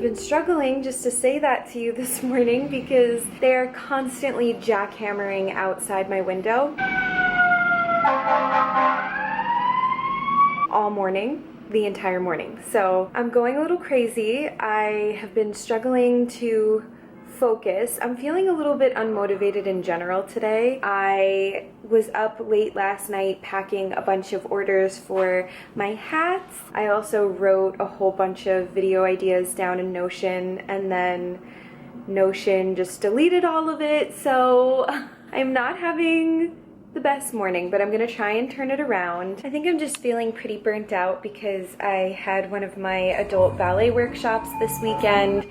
been struggling just to say that to you this morning because they're constantly jackhammering outside my window all morning, the entire morning. So I'm going a little crazy. I have been struggling to focus. I'm feeling a little bit unmotivated in general today. I was up late last night packing a bunch of orders for my hats. I also wrote a whole bunch of video ideas down in Notion, and then Notion just deleted all of it. So I'm not having the best morning, but I'm gonna try and turn it around. I think I'm just feeling pretty burnt out because I had one of my adult ballet workshops this weekend.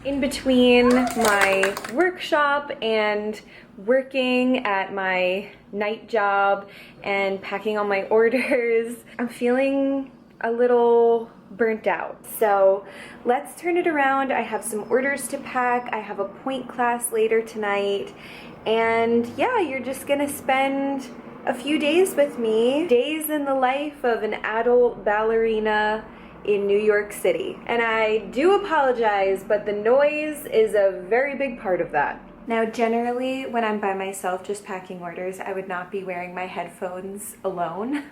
In between my workshop and working at my night job and packing all my orders, I'm feeling a little burnt out. So let's turn it around. I have some orders to pack. I have a pointe class later tonight. And yeah, you're just gonna spend a few days with me. Days in the life of an adult ballerina in New York City. And I do apologize, but the noise is a very big part of that. Now, generally, when I'm by myself just packing orders, I would not be wearing my headphones alone,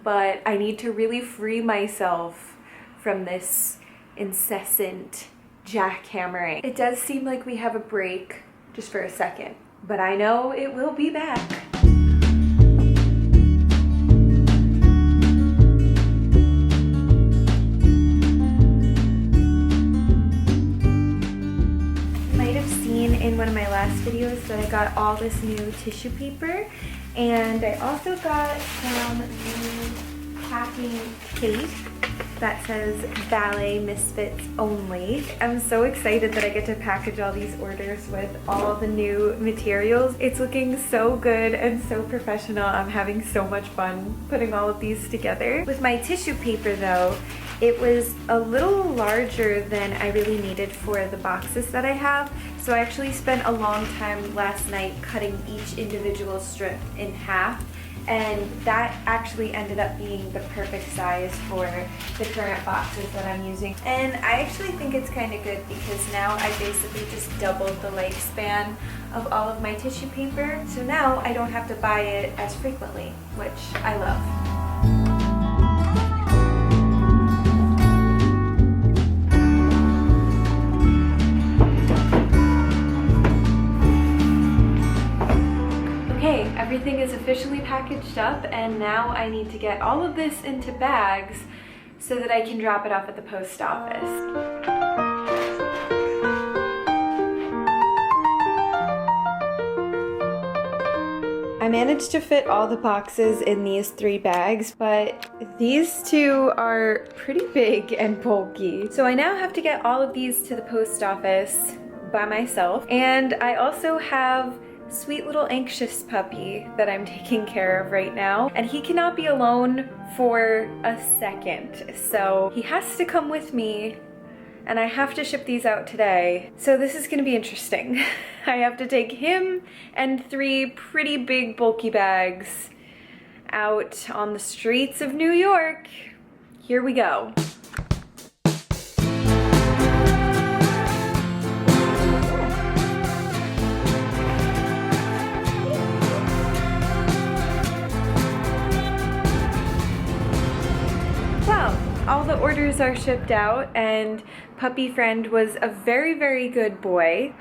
but I need to really free myself from this incessant jackhammering. It does seem like we have a break just for a second, but I know it will be back. In one of my last videos that I got all this new tissue paper, and I also got some new packing tape that says Ballet Misfits Only. I'm so excited that I get to package all these orders with all the new materials. It's looking so good and so professional. I'm having so much fun putting all of these together. With my tissue paper though, it was a little larger than I really needed for the boxes that I have. So I actually spent a long time last night cutting each individual strip in half, and that actually ended up being the perfect size for the current boxes that I'm using. And I actually think it's kind of good because now I basically just doubled the lifespan of all of my tissue paper. So now I don't have to buy it as frequently, which I love. Everything is officially packaged up, and now I need to get all of this into bags so that I can drop it off at the post office. I managed to fit all the boxes in these 3 bags, but these 2 are pretty big and bulky. So I now have to get all of these to the post office by myself, and I also have sweet little anxious puppy that I'm taking care of right now, and he cannot be alone for a second, so he has to come with me and I have to ship these out today. So this is gonna be interesting. I have to take him and 3 pretty big bulky bags out on the streets of New York. Here we go. All the orders are shipped out, and puppy friend was a very, very good boy.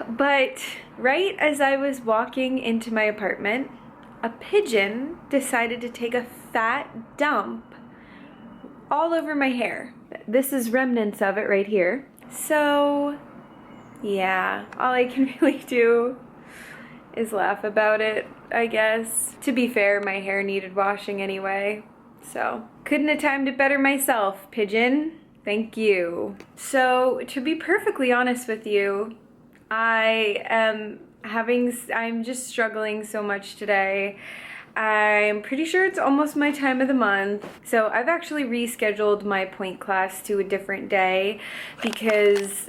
But right as I was walking into my apartment, a pigeon decided to take a fat dump all over my hair. This is remnants of it right here. So yeah, all I can really do is laugh about it, I guess. To be fair, my hair needed washing anyway. So, couldn't have timed it better myself, pigeon. Thank you. So, to be perfectly honest with you, I'm just struggling so much today. I'm pretty sure it's almost my time of the month. So, I've actually rescheduled my pointe class to a different day because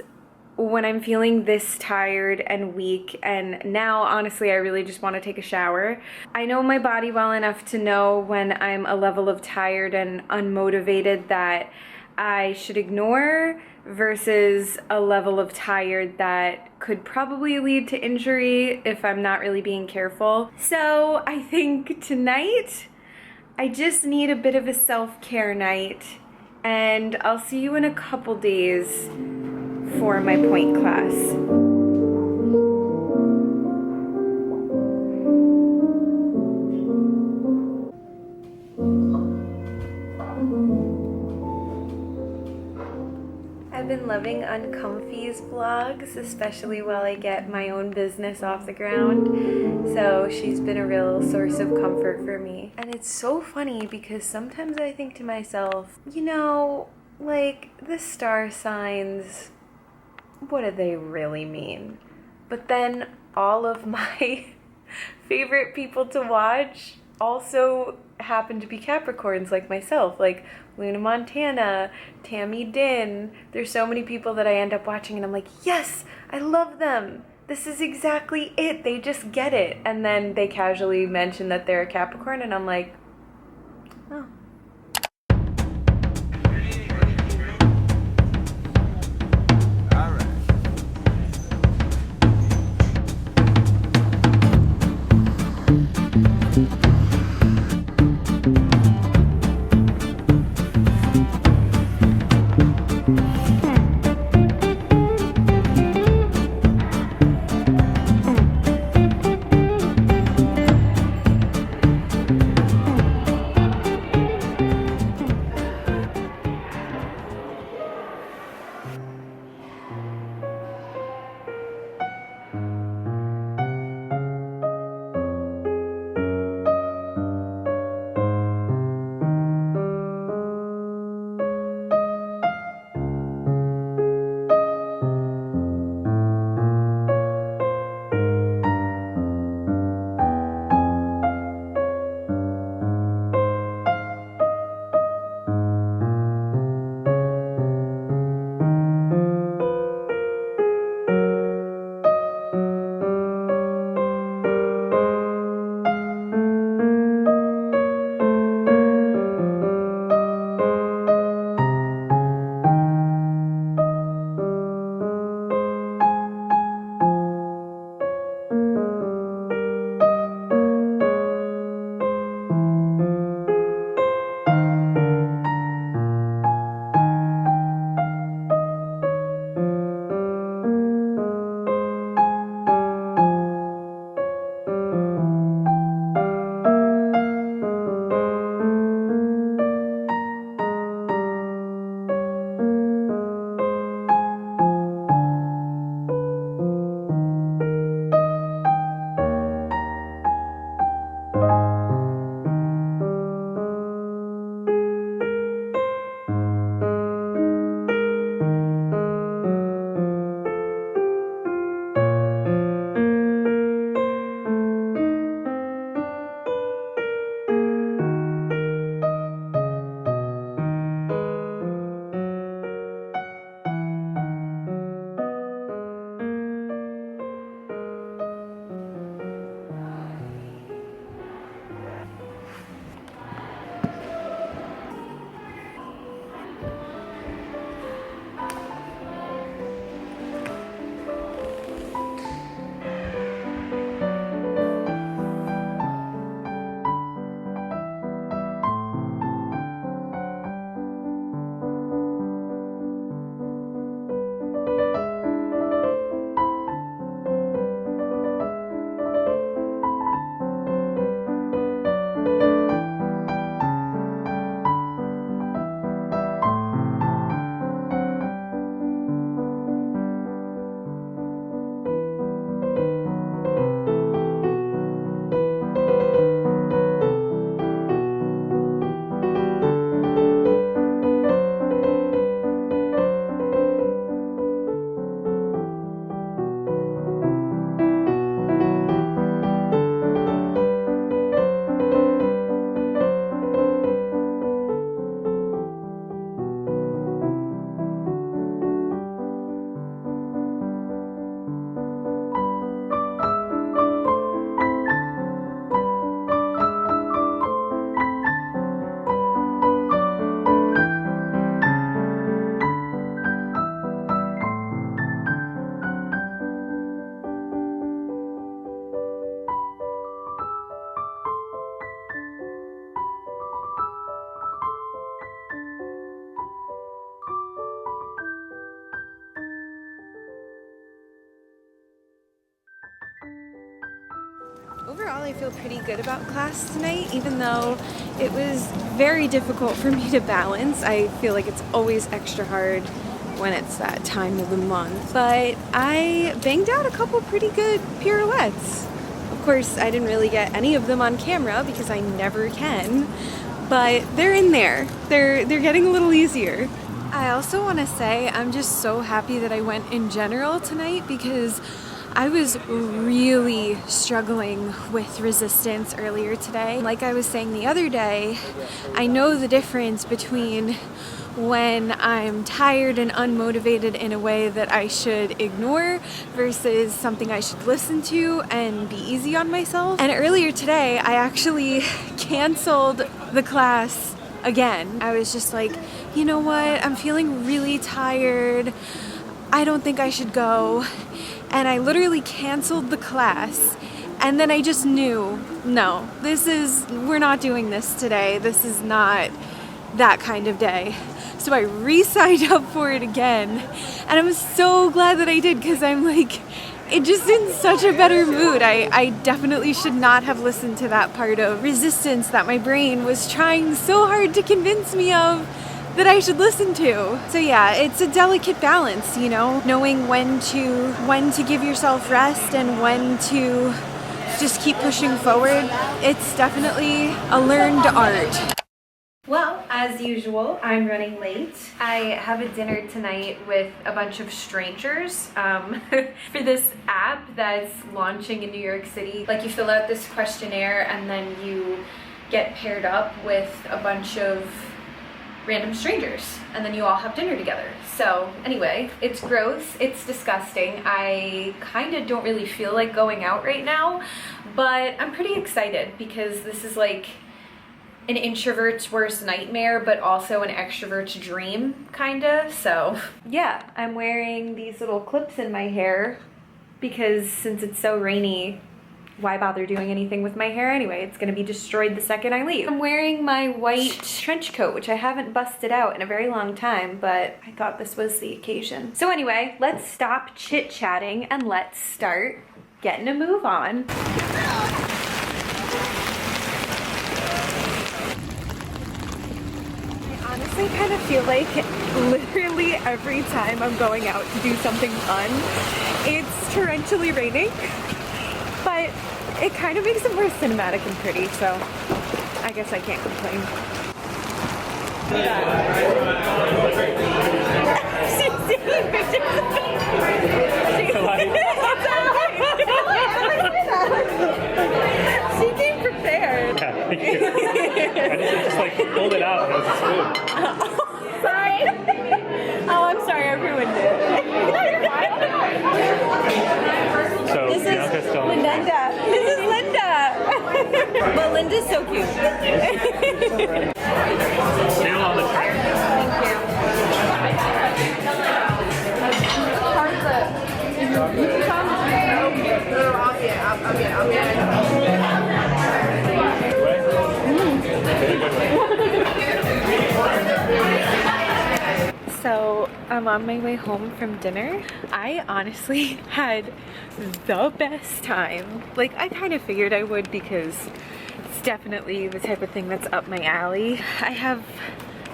when I'm feeling this tired and weak, and now honestly I really just want to take a shower. I know my body well enough to know when I'm a level of tired and unmotivated that I should ignore versus a level of tired that could probably lead to injury if I'm not really being careful. So I think tonight I just need a bit of a self-care night, and I'll see you in a couple days for my pointe class. I've been loving Uncomfy's vlogs, especially while I get my own business off the ground. So she's been a real source of comfort for me. And it's so funny because sometimes I think to myself, you know, like the star signs, what do they really mean? But then all of my favorite people to watch also happen to be Capricorns like myself, like Luna Montana, Tammy Din. There's so many people that I end up watching and I'm like, yes, I love them. This is exactly it. They just get it. And then they casually mention that they're a Capricorn and I'm like, oh. I feel pretty good about class tonight, even though it was very difficult for me to balance. I feel like it's always extra hard when it's that time of the month. But I banged out a couple pretty good pirouettes. Of course, I didn't really get any of them on camera because I never can, but they're in there. They're getting a little easier. I also want to say I'm just so happy that I went in general tonight because I was really struggling with resistance earlier today. Like I was saying the other day, I know the difference between when I'm tired and unmotivated in a way that I should ignore versus something I should listen to and be easy on myself. And earlier today, I actually canceled the class again. I was just like, you know what, I'm feeling really tired. I don't think I should go. And I literally canceled the class. And then I just knew, no, we're not doing this today. This is not that kind of day. So I re-signed up for it again. And I'm so glad that I did because I'm like, it just in such a better mood. I definitely should not have listened to that part of resistance that my brain was trying so hard to convince me of that I should listen to. So yeah, it's a delicate balance, you know, knowing when to give yourself rest and when to just keep pushing forward. It's definitely a learned art. Well, as usual, I'm running late. I have a dinner tonight with a bunch of strangers for this app that's launching in New York City. Like, you fill out this questionnaire and then you get paired up with a bunch of random strangers and then you all have dinner together. So anyway, it's gross, it's disgusting. I kind of don't really feel like going out right now, but I'm pretty excited because this is like an introvert's worst nightmare, but also an extrovert's dream, kinda. So yeah, I'm wearing these little clips in my hair because since it's so rainy, why bother doing anything with my hair anyway? It's gonna be destroyed the second I leave. I'm wearing my white trench coat, which I haven't busted out in a very long time, but I thought this was the occasion. So anyway, let's stop chit-chatting and let's start getting a move on. I honestly kind of feel like literally every time I'm going out to do something fun, it's torrentially raining. But it kind of makes it more cinematic and pretty, so I guess I can't complain. She's taking pictures. She came prepared. Yeah, thank you. I just like pulled it out and it was a spoon. Sorry. Oh, I'm sorry, I ruined it. So This is still Linda. This is Linda. Well, Linda's so cute. still on the track. Thank you. So I'm on my way home from dinner. I honestly had the best time. Like, I kind of figured I would because it's definitely the type of thing that's up my alley. I have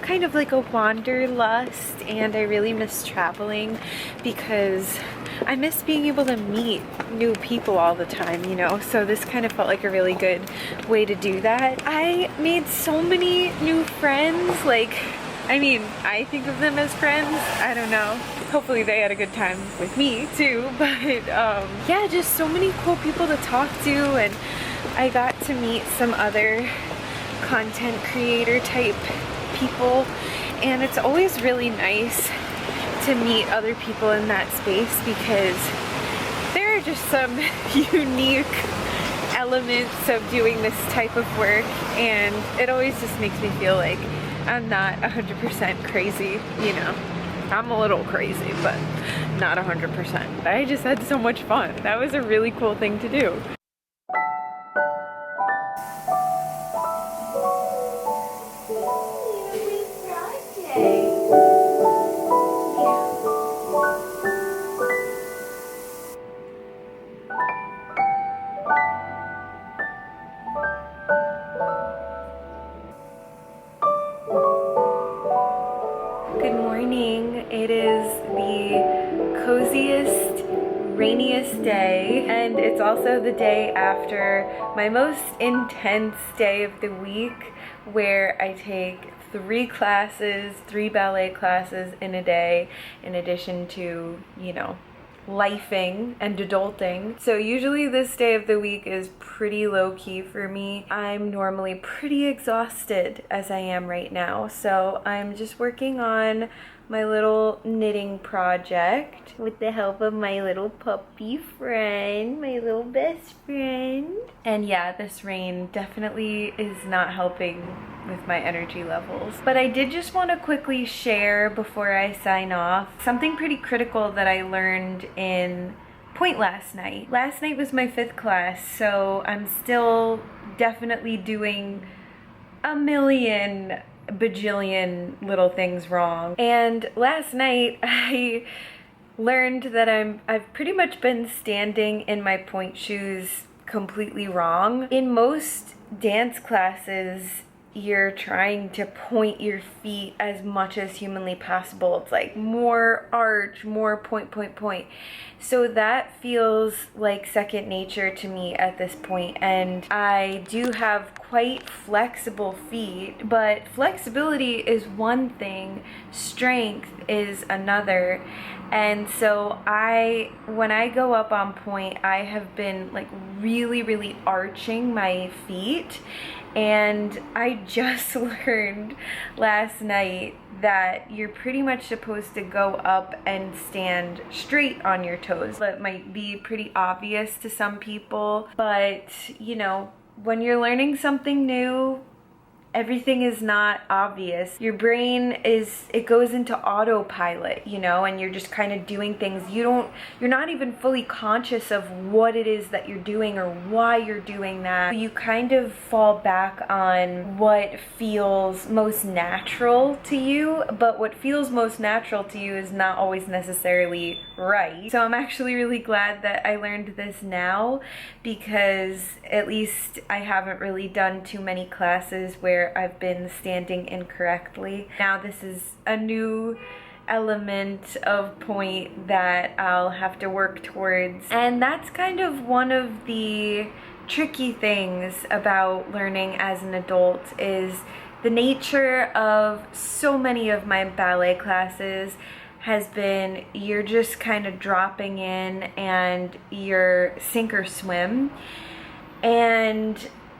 kind of like a wanderlust and I really miss traveling because I miss being able to meet new people all the time, you know? So this kind of felt like a really good way to do that. I made so many new friends. Like, I mean, I think of them as friends. I don't know. Hopefully they had a good time with me too. But yeah, just so many cool people to talk to, and I got to meet some other content creator type people, and it's always really nice to meet other people in that space because there are just some unique elements of doing this type of work, and it always just makes me feel like I'm not 100% crazy, you know. I'm a little crazy, but not 100%. I just had so much fun. That was a really cool thing to do. Good morning. It is the coziest, rainiest day, and it's also the day after my most intense day of the week, where I take 3 classes, 3 ballet classes in a day, in addition to, you know, lifing and adulting. So usually this day of the week is pretty low-key for me. I'm normally pretty exhausted as I am right now, so I'm just working on my little knitting project with the help of my little puppy friend, my little best friend. And yeah, this rain definitely is not helping with my energy levels. But I did just want to quickly share before I sign off something pretty critical that I learned in pointe last night. Last night was my 5th class, so I'm still definitely doing a million bajillion little things wrong. And last night I learned that I've pretty much been standing in my pointe shoes completely wrong. In most dance classes, you're trying to point your feet as much as humanly possible. It's like more arch, more point, point, point. So that feels like second nature to me at this point, and I do have quite flexible feet, but flexibility is one thing, strength is another. And so when I go up on pointe, I have been like really arching my feet. And I just learned last night that you're pretty much supposed to go up and stand straight on your toes. That might be pretty obvious to some people, but you know, when you're learning something new, everything is not obvious. Your brain it goes into autopilot, you know, and you're just kind of doing things. You're not even fully conscious of what it is that you're doing or why you're doing that. You kind of fall back on what feels most natural to you, but what feels most natural to you is not always necessarily right. So I'm actually really glad that I learned this now, because at least I haven't really done too many classes where I've been standing incorrectly. Now this is a new element of pointe that I'll have to work towards. And that's kind of one of the tricky things about learning as an adult, is the nature of so many of my ballet classes has been you're just kind of dropping in and you're sink or swim. And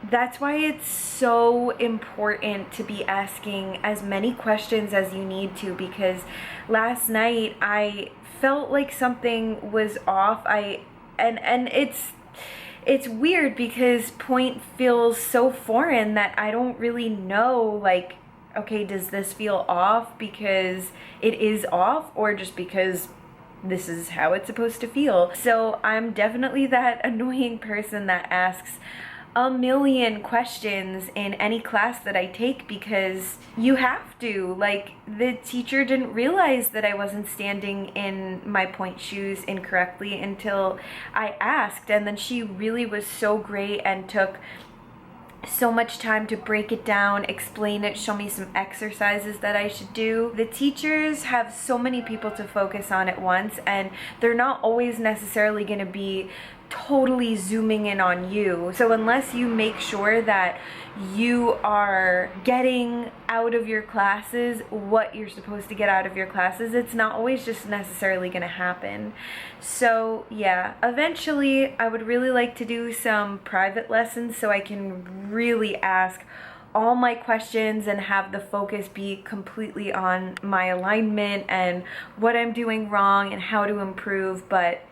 that's why it's so important to be asking as many questions as you need to, because last night I felt like something was off. And it's weird because pointe feels so foreign that I don't really know, like, okay, does this feel off because it is off, or just because this is how it's supposed to feel? So I'm definitely that annoying person that asks a million questions in any class that I take, because you have to. Like, the teacher didn't realize that I wasn't standing in my pointe shoes incorrectly until I asked, and then she really was so great and took so much time to break it down, explain it, show me some exercises that I should do. The teachers have so many people to focus on at once, and they're not always necessarily going to be totally zooming in on you. So unless you make sure that you are getting out of your classes what you're supposed to get out of your classes, it's not always just necessarily going to happen. So yeah, eventually I would really like to do some private lessons so I can really ask all my questions and have the focus be completely on my alignment and what I'm doing wrong and how to improve. But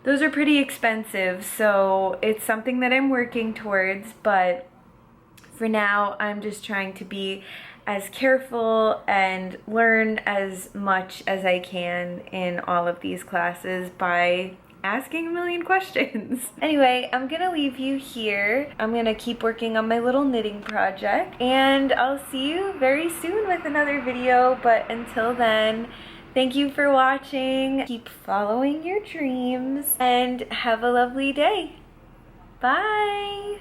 those are pretty expensive, so it's something that I'm working towards. But for now, I'm just trying to be as careful and learn as much as I can in all of these classes by asking a million questions. Anyway, I'm gonna leave you here. I'm gonna keep working on my little knitting project, and I'll see you very soon with another video. But until then, thank you for watching. Keep following your dreams and have a lovely day. Bye.